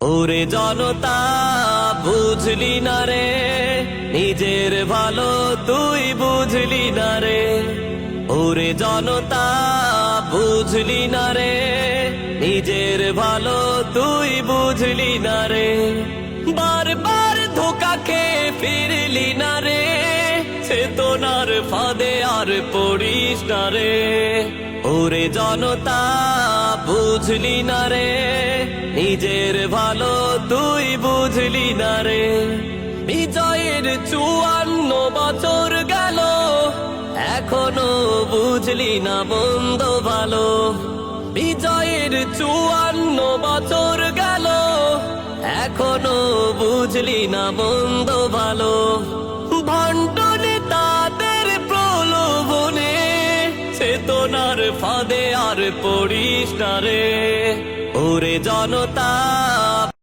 ওরে জনতা বুঝলি না রে, নিজের ভালো তুই বুঝলি না রে। ওরে জনতা বুঝলি না রে, নিজের ভালো তুই বুঝলি না রে। বারবার ধোকা খেয়ে ফিরলি না রে, চেতনার ফাঁদে আর পড়িস না রে। ওরে জনতা বুঝলি না রে, নিজের ভালো তুই বুঝলি না রে। বিজয়ের 54 বছর গেল, এখনো বুঝলি না মন্দ ভালো। বিজয়ের 54 বছর গেল, এখনো বুঝলি না মন্দ ভালো। ভণ্ড নেতাদের প্রলোভনে চেতনার ফাঁদে আর পড়িস না রে। ওরে জনতা